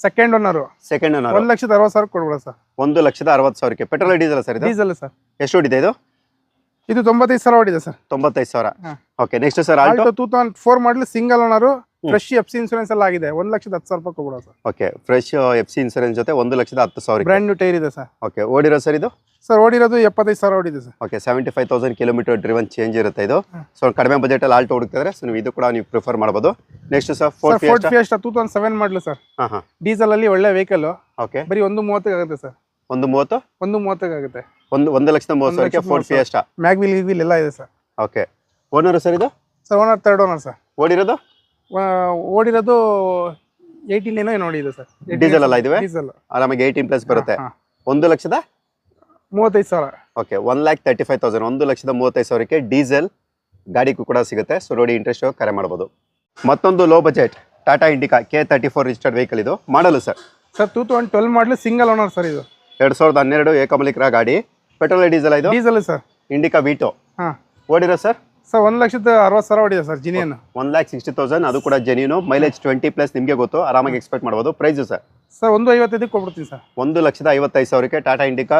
Second owner. 1,60,000 ಕೊಡ್ಬೋದ ಸರ್. 1,60,000. ಪೆಟ್ರೋಲ್ ಡೀಸೆಲ್ ಸರ್ ಇದು? Diesel sir. ಎಷ್ಟು ಓಡಿದೆ ಇದು? ಇದು 95,000 ಓಡಿದೆ sir. 95,000. Okay next sir Alto 2004 ಮಾಡಲಿ single owner. Fresh FC insurance ಎಲ್ಲ ಆಗಿದೆ. 1,10,000 ರೂಪಾಯಿ ಕೊಡ್ಬೋದ sir. Okay fresh FC insurance ಜೊತೆ 1,10,000. ಬ್ರ್ಯಾಂಡ್ ನ್ಯೂ ಟೈರ್ ಇದೆ ಸರ್. ಓಕೆ ಓಡಿರೋ ಸರ್ ಇದು? ಸರ್ ಓಡಿರೋದು 75,000 ಓಡಿದೆ sir. Okay 75,000 kilometre driven change ಇರುತ್ತೆ ಇದು. ಸೊ ಕಡಿಮೆ ಬಜೆಟ್ ಅಲ್ಲಿ ಆಲ್ಟೋ ಹುಡುಕ್ತಿದ್ರೆ ಸೊ ನೀವು ಇದು ಕೂಡ ನೀವು ಪ್ರಿಫರ್ ಮಾಡಬಹುದು. ನೆಕ್ಸ್ಟ್ ಸರ್ ಫೋರ್ಡ್ ಫಿಯೆಸ್ಟಾ 2007 ಮಾಡಲು ಸರ್. ಡೀಸೆಲ್ ಅಲ್ಲಿ ಒಳ್ಳೆ ವೆಹಿಕಲ್. ಓಕೆ ಬರೀ 130 ಆಗುತ್ತೆ ಸರ್. 130 ಆಗುತ್ತೆ. 1,30,000 ಫೋರ್ಡ್ ಫಿಯೆಸ್ಟಾ. ಮ್ಯಾಗ್ವಿಲ್ ಎಲ್ಲ ಇದೆ ಸರ್. ಓಕೆ ಓನರ್ ಸರ್ ಇದು? Sir owner third owner sir. ಓಡಿರೋದು 18 ಏನೋ ಓಡಿದೆ ಸರ್. ಡೀಸೆಲ್ ಅಲ್ಲ ಇದುವೇ? ಡೀಸೆಲ್. ಆರಾಮಾಗಿ 18+ ಬರುತ್ತೆ. 1,35,000. ಓಕೆ 1,35,000 1,35,000 ಡೀಸೆಲ್ ಗಾಡಿಗೂ ಕೂಡ ಸಿಗುತ್ತೆ. ಸೊ ನೋಡಿ ಇಂಟ್ರೆಸ್ಟ್ ಕರೆ ಮಾಡಬಹುದು. ಮತ್ತೊಂದು low budget Tata Indica K34 registered vehicle. ಇದು ಮಾಡಲು ಸರ್? ಸರ್ 2012 ಮಾಡಲು ಸಿಂಗಲ್ ಓನರ್ ಸರ್. ಇದು 2012 ಏಕಮಲಿಕರ ಗಾಡಿ. ಪೆಟ್ರೋಲ್ ಡೀಸೆಲ್ ಇದು? Diesel sir. Indica V2. ಓಡಿರೋ ಸರ್? ಸರ್ 1,60,000 ಓಡಿದೆ ಸರ್. ಜಿನಿಯನ್ 1,60,000 ಅದು ಕೂಡ ಜೆನ್ಯೂನು. ಮೈಲೇಜ್ 20+ ನಿಮಗೆ ಗೊತ್ತು. ಆರಾಮಾಗಿ ಎಕ್ಸ್ಪೆಕ್ಟ್ ಮಾಡಬಹುದು. Price sir? ಸರ್ 155 ಕೊಡ್ಬಿಡ್ತೀನಿ sir. 1,55,000 Tata Indica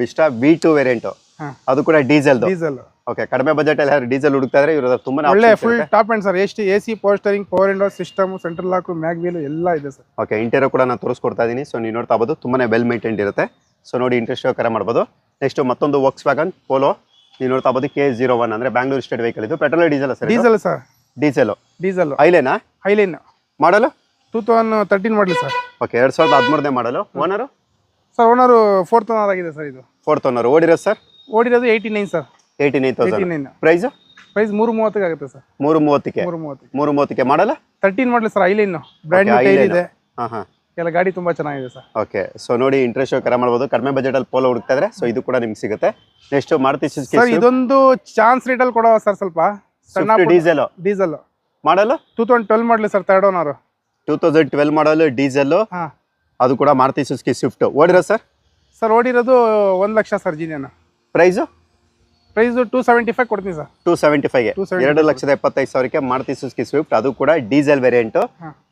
Vista V2 variant. ಅದು ಕೂಡ ಡೀಸೆಲ್. ಓಕೆ ಕಡಿಮೆ ಬಜೆಟ್ ಅಲ್ಲಿ ಡೀಸೆಲ್ ಹುಡುಕ್ತಾ ಇದ್ರೆ ಇವರು ತುಂಬಾ ಒಳ್ಳೆ full top end sir. AC power steering power window system central lock mag wheel ಎಲ್ಲ ಇದೆ ಸರ್. ಓಕೆ ಇಂಟೀರಿಯರ್ ಕೂಡ ನಾನು ತೋರಿಸ್ಕೊಡ್ತಾ ಇದೀನಿ. ಸೊ ನೀವು ನೋಡ್ತಾ ಇರಬಹುದು ತುಂಬಾನೇ ವೆಲ್ ಮೇಂಟೈನ್ಡ್ ಇರುತ್ತೆ. ಸೊ ನೋಡಿ ಇಂಟ್ರೆಸ್ಟ್ ಕರೆ ಮಾಡಬಹುದು. ನೆಕ್ಸ್ಟ್ ಮತ್ತೊಂದು ವೋಕ್ಸ್ ವ್ಯಾಗನ್ ಪೋಲೋ ನೀವು ನೋಡ್ತಾ ಬೋದು K01 ಅಂದರೆ ಬ್ಯಾಂಗ್ಳೂರ್ ಸ್ಟೇಟ್ ವೆಹಿಕಲ್ ಇದು. Petrol diesel sir? Diesel sir. Diesel ಹೈಲೇನಾ? ಹೈಲೈನ್ ಮಾಡಲು 2013 ಮಾಡಲಿ sir. Okay 2013 model. Owner sir owner 4th owner ಆಗಿದೆ ಸರ್. ಇದು 4th ಓನರ್. ಓಡಿರೋದು ಸರ್? ಓಡಿರೋದು 89 ಸರ್. 89,000. ಪ್ರೈಸು? ಪ್ರೈಸ್ 330 ಆಗುತ್ತೆ ಸರ್. 330ಕ್ಕೆ. 330ಕ್ಕೆ ಮಾಡಲ್ಲ? 13 ಮಾಡಲಿ sir. Highline brand new tyre ಇದೆ. ಹಾಂ ಎಲ್ಲ ಗಾಡಿ ತುಂಬಾ ಚೆನ್ನಾಗಿದೆ ಸರ್. ಓಕೆ ಸೊ ನೋಡಿ ಇಂಟ್ರೆಸ್ಟ್ ಕರೆ ಮಾಡ್ಬೋದು. ಕಡಿಮೆ ಬಜೆಟಲ್ಲಿ ಪೋಲೋ ಹುಡುಕ್ತಾ ಇದ್ರೆ ಸೊ ಇದು ಕೂಡ ನಿಮ್ಗೆ ಸಿಗುತ್ತೆ. Next Maruti Suzuki sir. ಇದೊಂದು ಚಾನ್ಸ್ ರೇಟಲ್ಲಿ ಕೊಡೋ ಸರ್. ಸ್ವಲ್ಪ ಸಣ್ಣ ಡೀಸೆಲ್ ಮಾಡಲ್ಲ. 2012 ಮಾಡಲಿ ಸರ್. 3rd owner. 2012 ಮಾಡಲು ಡೀಸೆಲ್. ಅದು ಕೂಡ ಮಾರುತಿ ಸುಜುಕಿ ಸ್ವಿಫ್ಟ್. ಓಡಿರೋ ಸರ್? ಸರ್ ಓಡಿರೋದು 1 ಲಕ್ಷ ಸರ್. ಜಿನಿಯನ್ ಪ್ರೈಸು 275 ಕೊಡ್ತೀನಿ ಸರ್. 275ಗೆ 2,75,000ಕ್ಕೆ ಮಾರುತಿ ಸುಜುಕಿ ಸ್ವಿಫ್ಟ್. ಅದು ಕೂಡ ಡೀಸೆಲ್ ವೇರಿಯಂಟ್.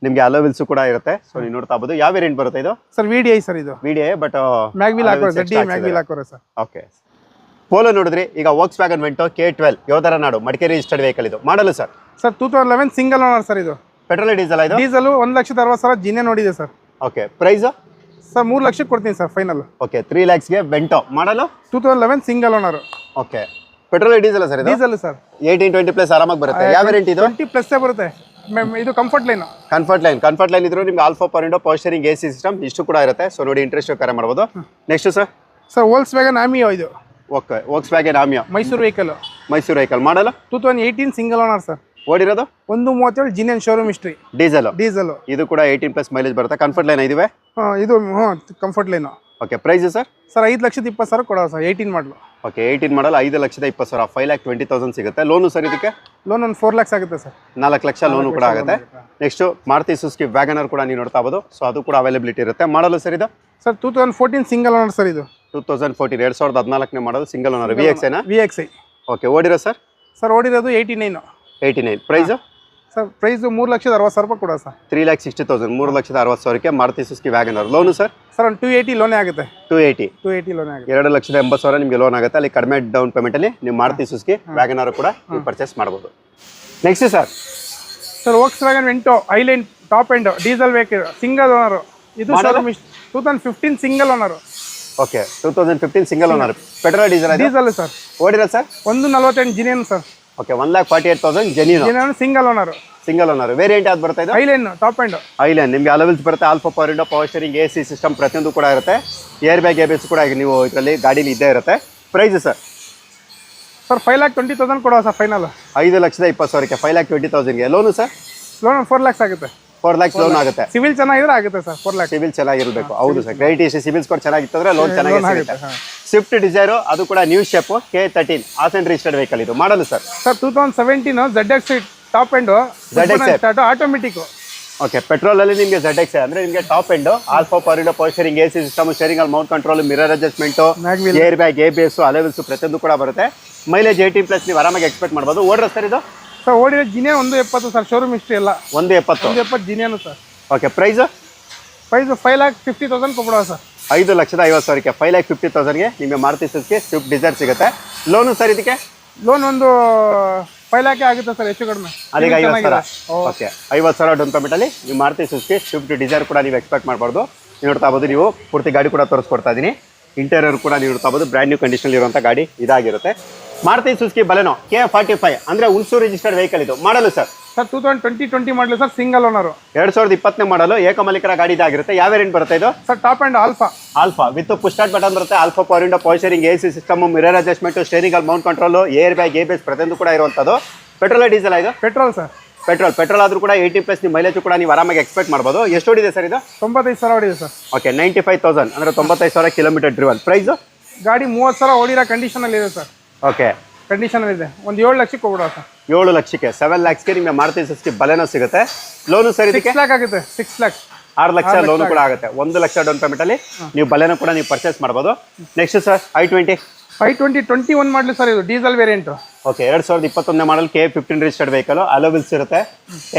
ನಿಮಗೆ ಅಲೋವಿಲ್ಸ್ ಕೂಡ ಇರುತ್ತೆ. ಸೊ ನೀವು ನೋಡ್ತಾ ಬೋದು. ಯಾವ ವೇರಿಯಂಟ್ ಬರುತ್ತೆ ಇದು? Sir VDI sir. ಇದು VDI ಬಟ್ ಮ್ಯಾಗ್ವಿಲ್ ಹಾಕೋರೆ ಸರ್. ಓಕೆ ಪೋಲೋ ನೋಡಿದ್ರಿ. ಈಗ ವೋಕ್ಸ್ ವ್ಯಾಗನ್ ವೆಂಟೋ K12 ಯೋಧರ ನಾಡು ಮಡಿಕೇರಿ ರಿಜಿಸ್ಟರ್ಡ್ ವೆಹಿಕಲ್ ಇದು. Model sir? Sir 2011 single owner sir. ಇದು ಪೆಟ್ರೋಲ್ ಡೀಸೆಲ್? ಇದು ಡೀಸೆಲ್ 1,60,000 ಜಿನಿಯನ್ ನೋಡಿದೆ ಸರ್. ಓಕೆ ಪ್ರೈಸ್ ಸರ್ 3 ಲಕ್ಷಕ್ಕೆ ಕೊಡ್ತೀನಿ ಸರ್ ಫೈನಲ್. ಓಕೆ 3 lakhsಗೆ Vento. Model 2011 single owner. Okay petrol diesel sir? ಇದು ಡೀಸೆಲ್ ಸರ್. 18-20 ಪ್ಲಸ್ ಆರಾಮಾಗಿ ಬರುತ್ತೆ. ಯಾವ ವೇರಿಯಂಟ್ ಇದು? 20 ಪ್ಲಸ್ ಬರುತ್ತೆ. ಇದು ಕಂಫರ್ಟ್ ಲೈನ್ ಇದ್ರು ನಿಮ್ಗೆ alpha power window, power steering, AC system ಇಷ್ಟು ಕೂಡ ಇರುತ್ತೆ. ಸೊ ನೋಡಿ ಇಂಟ್ರೆಸ್ಟ್ ಕರೆ ಮಾಡ್ಬೋದು. Next sir? Sir Volkswagen Ameo. ಇದು okay Volkswagen Ameo Mysuru vehicle. Model 2018 single owner sir. ಓಡಿರೋದು 137 ಜಿನಿಯನ್ ಶೋರೂಮ್ ಹಿಸ್ಟ್ರಿ. ಡೀಸೆಲ್. ಇದು ಕೂಡ 18 ಪ್ಲಸ್ ಮೈಲೇಜ್ ಬರುತ್ತೆ. ಕಂಫರ್ಟ್ ಲೈನ್ ಇದಿವೆ. ಇದು Comfortline. Okay price sir? Sir 5,20,000 ಕೊಡೋ ಸರ್. 18 ಮಾಡಲು. ಓಕೆ 18 ಮಾಡಲ್ 5,20,000. 5,20,000 ಸಿಗುತ್ತೆ. ಲೋನು ಸರ್ ಇದಕ್ಕೆ? ಲೋನ್ ಒಂದು 4 lakhs ಆಗುತ್ತೆ ಸರ್. 4 ಲಕ್ಷ ಲೋನು ಕೂಡ ಆಗುತ್ತೆ. ನೆಕ್ಸ್ಟ್ ಮಾರುತಿ ಸುಜುಕಿ ವ್ಯಾಗನರ್ ಕೂಡ ನೀವು ನೋಡ್ತಾ ಬೋದು. ಸೊ ಅದು ಕೂಡ ಅವೈಲಬಿಲಿಟಿ ಇರುತ್ತೆ. ಮಾಡಲು ಸರ್ ಇದು? Sir 2014 single owner sir. ಇದು 2014 2014ನೇ model single owner. VXI. Okay ಓಡಿರೋ ಸರ್? ಸರ್ ಓಡಿರೋದು 89. Price sir? ಪ್ರೈಸ್ 3,60,000 ಕೊಡೋ ಸರ್. 3,60,000. 3,60,000ಕ್ಕೆ Maruti Suzuki WagonR. Loan sir? Sir ಒಂದು 280 ಲೋನೇ ಆಗುತ್ತೆ. 280 ಲೋನೇ ಆಗುತ್ತೆ. 2,80,000 ನಿಮಗೆ ಲೋನ್ ಆಗುತ್ತೆ. ಅಲ್ಲಿ ಕಡಿಮೆ ಡೌನ್ ಪೇಮೆಂಟ್ ಅಲ್ಲಿ ನೀವು ಮಾರುತಿ ಸುಜುಕಿ ವ್ಯಾಗನರ್ ಕೂಡ ನೀವು ಪರ್ಚೇಸ್ ಮಾಡಬಹುದು. Next sir? Sir Volkswagen Vento Highline top end diesel vehicle single owner. ಇದು 2015 single owner. Okay 2015 single owner. Petrol diesel sir. ಓಡಿರೋ sir? 148 genuine sir. Okay 1,48,000 genuine single owner. Variant ಯಾವ್ದು ಬರುತ್ತೆ ಇದು? Highline top end. ಹೈಲೈನ್ ನಿಮಗೆ ಅಲವೆನ್ಸ್ ಬರುತ್ತೆ. Alpha power window, power steering, AC system ಪ್ರತಿಯೊಂದು ಕೂಡ ಇರುತ್ತೆ. ಏರ್ ಬ್ಯಾಗ್, ABS ಕೂಡ ನೀವು ಇದರಲ್ಲಿ ಗಾಡೀಲಿ ಇದ್ದೇ ಇರುತ್ತೆ. Price sir? ಸರ್ 5,20,000 ಕೊಡೋ ಸರ್ ಫೈನಲ್. 5,20,000ಕ್ಕೆ 5,20,000ಗೆ. Loan sir? ಲೋನ್ 4 lakhs ಆಗುತ್ತೆ. 4 lakhs ಲೋನ್ ಆಗುತ್ತೆ. ಸಿವಿಲ್ ಚೆನ್ನಾಗಿದ್ರೆ ಆಗುತ್ತೆ ಸರ್. 4 lakhs ಸಿವಿಲ್ ಚೆನ್ನಾಗಿರಬೇಕು. ಹೌದು ಸರ್. ಕ್ರೆಡಿಟ್ ಹಿಸ್ಟ್ರಿ ಸಿವಿಲ್ ಸ್ಕೋರ್ ಚೆನ್ನಾಗಿತ್ತಂದ್ರೆ ಲೋನ್ ಚೆನ್ನಾಗಿರುತ್ತೆ. ಸ್ವಿಫ್ಟ್ ಡಿಸೈರ್ ಅದು ಕೂಡ new shape K13 Accent registered vehicle ಇದು. Model sir? Sir 2017 ZX top end. Automatic. Okay petrol ಅಲ್ಲಿ ನಿಮಗೆ ZX ಅಂದ್ರೆ ನಿಮಗೆ top end alpha power window, power steering, AC system, steering ಅಲ್ಲಿ mount control, mirror adjustment, air bag, ABS, allowance ಪ್ರತಿಯೊಂದು ಕೂಡ ಬರುತ್ತೆ. ಮೈಲೇಜ್ 18 ಪ್ಲಸ್ ನೀವು ಆರಾಮಾಗಿ ಎಕ್ಸ್ಪೆಕ್ಟ್ ಮಾಡಬಹುದು. ಓಡ್ರ ಸರ್ ಇದು? ಸರ್ ಓಡಿರೋ ಜಿನಿಯನ್ 170 ಸರ್. ಶೋರೂಮ್ ಹಿಸ್ಟ್ರಿ ಎಲ್ಲ 170 ಜಿನಿಯನ್ ಸರ್. Okay price? 5,50,000 ಕೊಡೋ ಸರ್. 5,50,000ಕ್ಕೆ 5,50,000ಗೆ ನಿಮಗೆ ಮಾರುತಿ ಸುಜುಕಿ ಸ್ವಿಫ್ಟ್ ಡಿಸೈರ್ ಸಿಗುತ್ತೆ. ಲೋನು ಸರ್ ಇದಕ್ಕೆ? ಲೋನ್ ಒಂದು 5 lakh ಆಗುತ್ತೆ ಸರ್ ಹೆಚ್ಚು ಕಡಿಮೆ. ಅಲ್ಲಿಗೆ 50,000. ಓಕೆ 50,000 ಡೌನ್ ಪೇಮೆಂಟ್ ಅಲ್ಲಿ ನೀವು ಮಾರುತಿ ಸುಜುಕಿ ಸ್ವಿಫ್ಟ್ ಡಿಸೈರ್ ಕೂಡ ನೀವು ಎಕ್ಸ್ಪೆಕ್ಟ್ ಮಾಡಬಾರ್ದು. ನೀವು ನೋಡ್ತಾ ಬೋದು. ನೀವು ಪೂರ್ತಿ ಗಾಡಿ ಕೂಡ ತೋರಿಸ್ಕೊಡ್ತಾ ಇದ್ದೀನಿ. ಇಂಟೀರಿಯರ್ ಕೂಡ ನೀವು ನೋಡ್ತಾ ಬೋದು. ಬ್ರ್ಯಾಂಡ್ ನ್ಯೂ ಕಂಡೀಷನ್ ಇರುವಂಥ ಗಾಡಿ ಇದಾಗಿರುತ್ತೆ. ಮಾರುತಿ ಸುಜುಕಿ ಬಲೆನೋ K45 ಅಂದ್ರೆ ಹುಣಸೂರು ರಿಜಿಸ್ಟರ್ಡ್ ವೆಹಿಕಲ್ ಇದು. Model sir? ಸರ್ 2020 ಮಾಡಲಿ ಸರ್. Single owner. 2020ನೇ ಮಾಡಲು ಏಕಮಾಲಿಕರ ಗಾಡಿ ಇದಾಗಿರುತ್ತೆ. ಯಾವ ವೇರಿಯಂಟ್ ಬರುತ್ತೆ ಇದು? Sir top end alpha with push start button ಬರುತ್ತೆ. Alpha power window, power steering, AC system, mirror adjustment, steering ಅಲ್ಲಿ mount control, air bag, ABS ಪ್ರತಿಯೊಂದು ಕೂಡ ಇರುವಂಥದ್ದು. ಪೆಟ್ರೋಲ್ ಡೀಸೆಲ್ ಇದು? Petrol sir. ಪೆಟ್ರೋಲ್ ಆದ್ರೂ ಕೂಡ 18 ಪ್ಲಸ್ ನಿಮ್ಮ ಮೈಲೇಜ್ ಕೂಡ ನೀವು ಆರಾಮಾಗಿ ಎಕ್ಸ್ಪೆಕ್ಟ್ ಮಾಡಬಹುದು. ಎಷ್ಟು ಓಡಿದೆ ಸರ್ ಇದು? 95,000 ಓಡಿದೆ ಸರ್. ಓಕೆ 95,000 ಅಂದ್ರೆ 95,000 ಕಿಲೋಮೀಟರ್ ಡ್ರಿವನ್. ಪ್ರೈಸ್? ಗಾಡಿ 30,000 ಓಡಿರೋ ಕಂಡೀಷನ್ ಅಲ್ಲಿ ಇದೆ ಸರ್. ಓಕೆ ಕಂಡೀಷನ್ ಇದೆ. ಒಂದು 7 ಲಕ್ಷಕ್ಕೆ ಹೋಗ್ಬಿಡೋ ಸರ್. 7 ಲಕ್ಷಕ್ಕೆ 7 lakhsಗೆ ನಿಮಗೆ ಮಾರುತಿ ಸುಜುಕಿ ಬಲೆನೋ ಸಿಗುತ್ತೆ. ಲೋನು ಸರ್ ಇದಕ್ಕೆ? 6 lakh ಆಗುತ್ತೆ. 6 lakh 6 ಲಕ್ಷ ಲೋನು ಕೂಡ ಆಗುತ್ತೆ. 1 ಲಕ್ಷ ಡೌನ್ ಪೇಮೆಂಟ್ ಅಲ್ಲಿ ನೀವು ಬಲೆನೋ ಕೂಡ ನೀವು ಪರ್ಚೇಸ್ ಮಾಡಬಹುದು. Next sir i20. 21 ಮಾಡಲಿ ಸರ್. ಇದು ಡೀಸೆಲ್ ವೇರಿಯಂಟ್. ಓಕೆ 2021ನೇ model K15 registered vehicle. Alloy wheels ಇರುತ್ತೆ.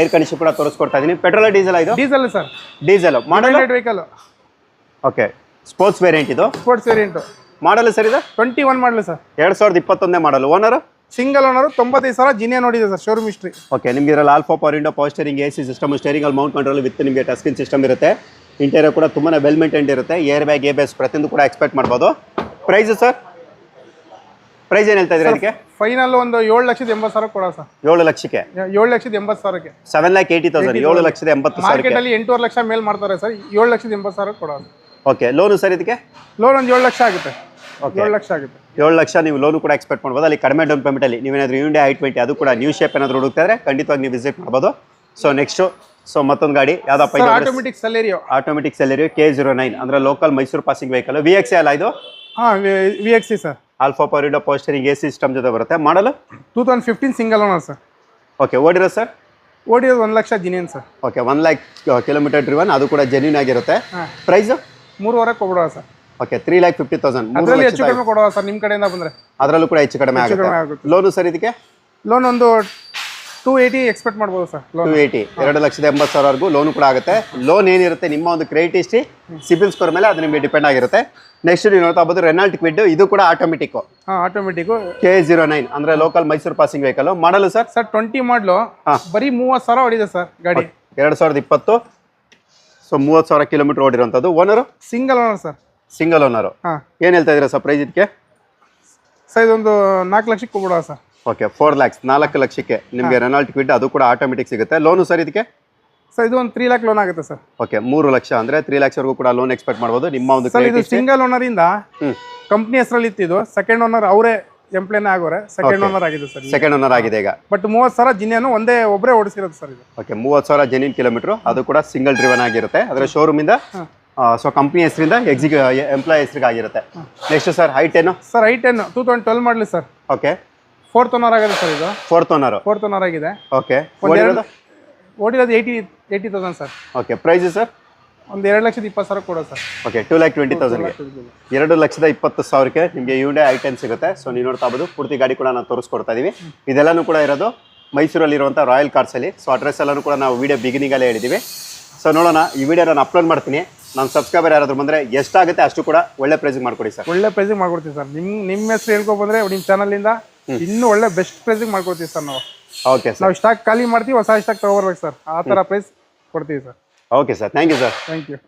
ಏರ್ ಕಂಡೀಷನ್ ಕೂಡ ತೋರಿಸ್ಕೊಡ್ತಾ ಇದೀನಿ. ಪೆಟ್ರೋಲ್ ಡೀಸೆಲ್ ಇದು? Diesel sir. Diesel model vehicle. Okay sports variant ಇದು? Sports variant. ಮಾಡಲ್ ಸರ್ ಇದು? 21 ಮಾಡಲಿ ಸರ್. 2021ನೇ model. Owner? Single owner. 95,000 genuine ನೋಡಿದೆ ಸರ್. Showroom history. ಓಕೆ ನಿಮ್ಗೆ ಇದರಲ್ಲಿ alpha power window, power steering, AC system, steering ಅಲ್ಲಿ ಮೌಂಟ್ ಕಂಟ್ರೋಲ್ ವಿತ್ ನಿಮಗೆ ಟಚ್ ಸ್ಕ್ರೀನ್ ಸಿಸ್ಟಮ್ ಇರುತ್ತೆ. ಇಂಟೀರಿಯರ್ ಕೂಡ ತುಂಬಾ ವೆಲ್ ಮೇಂಟೈನ್ಡ್ ಇರುತ್ತೆ. ಏರ್ ಬ್ಯಾಗ್, ABS ಪ್ರತಿಯೊಂದು ಕೂಡ ಎಕ್ಸ್ಪೆಕ್ಟ್ ಮಾಡ್ಬೋದು. Price sir? ಪ್ರೈಸ್ ಏನು ಹೇಳ್ತಾ ಇದ್ದೀರಾ ಅದಕ್ಕೆ? ಫೈನಲ್ ಒಂದು 7,80,000 ಕೊಡೋ ಸರ್. 7 ಲಕ್ಷಕ್ಕೆ 7,80,000ಕ್ಕೆ 7,80,000 7,80,000 ಮಾರ್ಕೆಟ್ ಅಲ್ಲಿ 8.5 ಲಕ್ಷ ಮೇಲ್ ಮಾಡ್ತಾರೆ ಸರ್. 7,80,000 ಕೊಡೋ. ಓಕೆ. ಲೋನು ಸರ್ ಇದಕ್ಕೆ? ಲೋನ್ ಒಂದು 7 ಲಕ್ಷ ಆಗುತ್ತೆ. 7 ಲಕ್ಷ ಆಗುತ್ತೆ. 7 ಲಕ್ಷ ನೀವು ಲೋನು ಕೂಡ ಎಕ್ಸ್ಪೆಕ್ಟ್ ಮಾಡ್ಬೋದು. ಅಲ್ಲಿ ಕಡಿಮೆ ಡೌನ್ ಪೇಮೆಂಟ್ ಅಲ್ಲಿ ನೀವೇನಾದ್ರೂ Hyundai i20 ಅದು ಕೂಡ ನ್ಯೂ ಶೇಪ್ ಏನಾದ್ರು ಹುಡುಕ್ತಾ ಇದ್ರೆ ಖಂಡಿತವಾಗಿ ನೀವು ವಿಸಿಟ್ ಮಾಡ್ಬೋದು. ಸೊ ನೆಕ್ಸ್ಟ್ ಮತ್ತೊಂದು ಗಾಡಿ ಯಾವ್ದಪ್ಪ ಇದು? Automatic Celerio. Automatic Celerio K09 ಅಂದ್ರೆ local Mysuru passing vehicle. VXC ಅಲ್ಲ ಇದು? VXC sir. Alpha power window power steering AC system ಜೊತೆ ಬರುತ್ತೆ. Model 2015 single owner sir. Okay. ಓಡಿರೋ ಸರ್? ಓಡಿರೋದು 1 lakh genuine sir. Okay. 1 lakh kilometre driven, ಅದು ಕೂಡ ಜೆನ್ಯೂನ್ ಆಗಿರುತ್ತೆ. ಪ್ರೈಸ್ 3.5 ಕೊಡೋಣ ಸರ್. ಓಕೆ. 3,50,000. ಅದರಲ್ಲಿ ಹೆಚ್ಚು ಕಡಿಮೆ ಕೊಡೋಣ ಸರ್ ನಿಮ್ಮ ಕಡೆಯಿಂದ ಬಂದ್ರೆ. ಅದರಲ್ಲೂ ಕೂಡ ಹೆಚ್ಚು ಕಡಿಮೆ ಆಗುತ್ತೆ. ಲೋನು ಸರ್ ಇದಕ್ಕೆ? ಲೋನ್ ಒಂದು 280 ಎಕ್ಸ್ಪೆಕ್ಟ್ ಮಾಡ್ಬೋದು ಸರ್. 280 2,80,000 ಲೋನು ಕೂಡ ಆಗುತ್ತೆ. ಲೋನ್ ಏನಿರುತ್ತೆ ನಿಮ್ಮ ಒಂದು ಕ್ರೆಡಿಟ್ ಹಿಸ್ಟ್ರಿ, ಸಿಬಿಲ್ ಸ್ಕೋರ್ ಮೇಲೆ ಅದು ನಿಮಗೆ ಡಿಪೆಂಡ್ ಆಗಿರುತ್ತೆ. ನೆಕ್ಸ್ಟ್ ನೀವು ನೋಡ್ತಾ ಹೋಗ್ಬೋದು ರೆನಾಲ್ಟ್ ಕ್ವಿಡ್, ಇದು ಕೂಡ ಆಟೋಮೆಟಿಕ್. ಆಟೋಮೆಟಿಕ್ K09 ಅಂದ್ರೆ local Mysuru passing vehicle. Model sir? 20 model ಬರೀ 30,000 ಹೊಡಿದೆ ಸರ್ ಗಾಡಿ. 2020. ಸೊ 30,000 ಕಿಲೋಮೀಟರ್ ಓಡಿರುವಂಥದ್ದು. Owner? Single owner sir. Single owner. ಏನು ಹೇಳ್ತಾ ಇದ್ದೀರಾ ಸರ್ ಪ್ರೈಸ್ ಇದಕ್ಕೆ? ಸರ್ ಇದೊಂದು 4 ಲಕ್ಷಕ್ಕೆ ಕೊಡ್ಬೋದಾ ಸರ್? ಓಕೆ. 4 lakhs 4 ಲಕ್ಷಕ್ಕೆ ನಿಮಗೆ ರೆನಾಲ್ಟ್ ಕ್ವಿಡ್, ಅದು ಕೂಡ ಆಟೋಮೆಟಿಕ್ ಸಿಗುತ್ತೆ. ಲೋನು ಸರ್ ಇದಕ್ಕೆ? ಸರ್ ಇದು ಒಂದು 3 ಲಕ್ಷ ಲೋನ್ ಆಗುತ್ತೆ ಸರ್. ಓಕೆ. 3 ಲಕ್ಷ ಅಂದ್ರೆ 3 lakhs ವರೆಗೂ ಕೂಡ ಲೋನ್ ಎಕ್ಸ್ಪೆಕ್ಟ್ ಮಾಡ್ಬೋದು. ನಿಮ್ಮ ಒಂದು ಸರ್ ಇದು ಸಿಂಗಲ್ ಓನರ್ ಇಂದ ಕಂಪ್ನಿ ಹೆಸರಲ್ಲಿ ಇತ್ತಿದ್ದು ಸೆಕೆಂಡ್ ಓನರ್ ಅವರೇ ಎಂಪ್ಲಾಯ್ನೇ ಆಗೋರೆ. ಸೆಕೆಂಡ್ ಓನರ್ ಆಗಿದೆ ಸರ್. ಸೆಕೆಂಡ್ ಓನರ್ ಆಗಿದೆ ಈಗ. ಬಟ್ 30,000 ಜಿನಿಯನ್ನು ಒಬ್ಬರೇ ಓಡಿಸಿರೋದು ಸರ್ ಇದು. ಓಕೆ. 30,000 ಜೆನ್ಯೂನ್ ಕಿಲೋಮೀಟರ್, ಅದು ಕೂಡ ಸಿಂಗಲ್ ಡ್ರಿವನ್ ಆಗಿರುತ್ತೆ. ಅದರ ಶೋರೂಮ್ ಇಂದ ಸೊ ಕಂಪ್ನಿ ಹೆಸರಿಂದ ಎಂಪ್ಲಾಯ್ ಹೆಸರಿಗೆ ಆಗಿರುತ್ತೆ. Next sir I10? Sir I10 2012 ಮಾಡಲಿ ಸರ್. ಓಕೆ. 4th ಓನರ್ ಆಗಿದೆ ಸರ್ ಇದು. 4th ಓನರ್ ಆಗಿದೆ. ಓಕೆ. ಓಡಿರೋದು 80,000 ಸರ್. ಓಕೆ. Price sir? ಒಂದು 2,20,000 ಕೊಡೋ ಸರ್. ಓಕೆ. 2,20,000ಗೆ 2,20,000ಕ್ಕೆ ನಿಮಗೆ Hyundai i10 ಸಿಗುತ್ತೆ. ಸೊ ನೀವು ನೋಡ್ತಾ ಇರ್ಬೋದು ಪೂರ್ತಿ ಗಾಡಿ ಕೂಡ ನಾವು ತೋರಿಸ್ಕೊಡ್ತಾ ಇದೀವಿ. ಇದೆಲ್ಲನೂ ಕೂಡ ಇರೋದು ಮೈಸೂರಲ್ಲಿರುವಂಥ ರಾಯಲ್ ಕಾರ್ಸಲ್ಲಿ. ಸೊ ಅಡ್ರೆಸ್ ಎಲ್ಲನೂ ಕೂಡ ನಾವು ವಿಡಿಯೋ ಬಿಗಿನಿಂಗಲ್ಲೇ ಹೇಳಿದ್ದೀವಿ. ಸೊ ನೋಡೋಣ, ಈ ವಿಡಿಯೋ ನಾನು ಅಪ್ಲೋಡ್ ಮಾಡ್ತೀನಿ. ನಮ್ಮ ಸಬ್ಸ್ಕ್ರೈಬರ್ ಯಾರಾದರೂ ಬಂದರೆ ಎಷ್ಟಾಗುತ್ತೆ ಅಷ್ಟು ಕೂಡ ಒಳ್ಳೆ ಪ್ರೈಸಿಗೆ ಮಾಡ್ಕೊಡಿ ಸರ್. ಒಳ್ಳೆ ಪ್ರೈಸಿಗೆ ಮಾಡ್ಕೊಡ್ತೀವಿ ಸರ್. ನಿಮ್ಮ ಹೆಸರು ಹೇಳ್ಕೊ ಬಂದರೆ ನಿಮ್ಮ ಚಾನಲಿಂದ ಇನ್ನೂ ಒಳ್ಳೆ ಬೆಸ್ಟ್ ಪ್ರೈಸಿಗೆ ಮಾಡ್ಕೊಡ್ತೀವಿ ಸರ್ ನಾವು. Okay sir. ನಾವು ಸ್ಟಾಕ್ ಖಾಲಿ ಮಾಡ್ತೀವಿ, ಹೊಸ ಸ್ಟಾಕ್ ತಗೋಬರ್ಬೇಕು ಸರ್. ಆ ಥರ ಪ್ರೈಸ್ ಕೊಡ್ತೀವಿ sir. Okay sir. Thank you sir. Thank you.